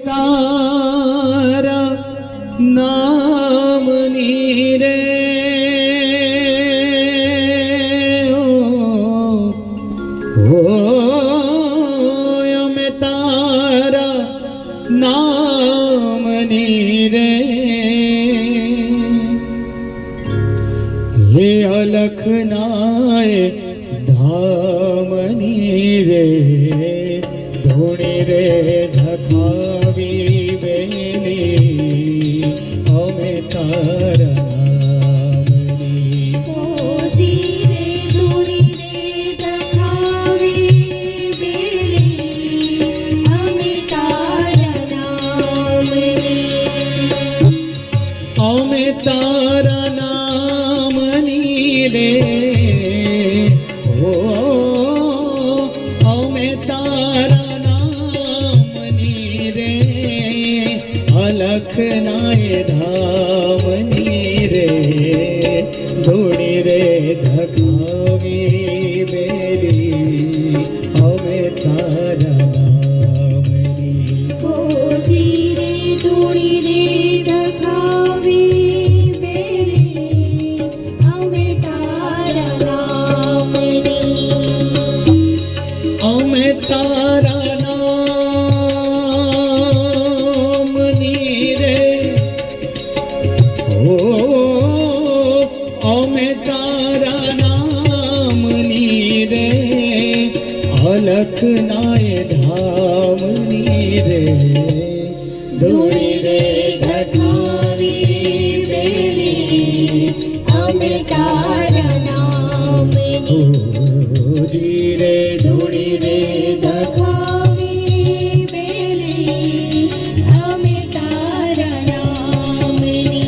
तारा नामनी रे अमे तारा नामनी रे हे अलखनाय धामनी रे धूणी रे धखावी बेली अमे तारा नामनी ओजी रे धूणी रे धखावी बेली अमे तारा नामनी अमे तारा नामनी रे अमे तारा नामनी रे अलखनाय धामनी रे धूणी रे धखावी बेली अमे तारा नामनी ओजी रे धूणी रे धखावी बेली अमे तारा नामनी अमे तारा नामनी रे अमे तारा नामनी रे अलखनाय धामनी रे धूणी रे धखावी बेली अमे तारा नामनी जी रे धूणी रे धखावी बेली अमे तारा नामनी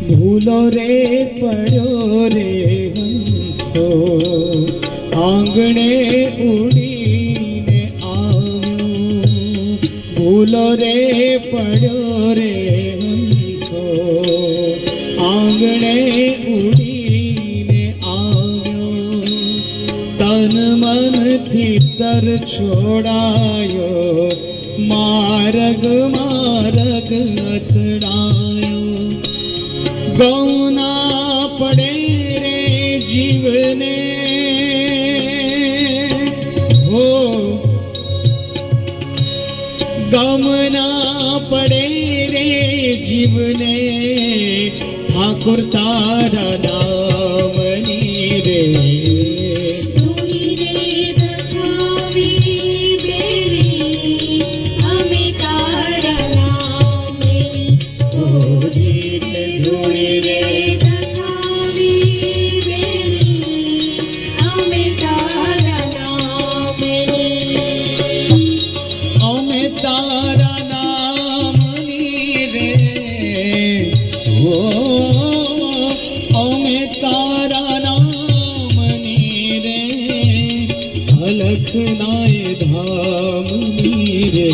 भूलो रे पड़ो रे हंसो आंगणे उड़ीने आव्यो भूलो रे पड़ो रे हंसो आंगणे उड़ीने आव्यो तन मन थी तर छोड़ायो मार्ग मार्ग अथड़ायो गौना पड़े रे जीवने हो गमना पड़े रे जीवने ठाकुर तारा नामनी रे धूणी रे धखावी बेली अमे तारा नामनी ओ जी रे धूणी रे धखावी बेली अमे तारा नामनी अमे तारा नामनी रे ओ अमे तारा नामनी रे अलखनाय धामनी रे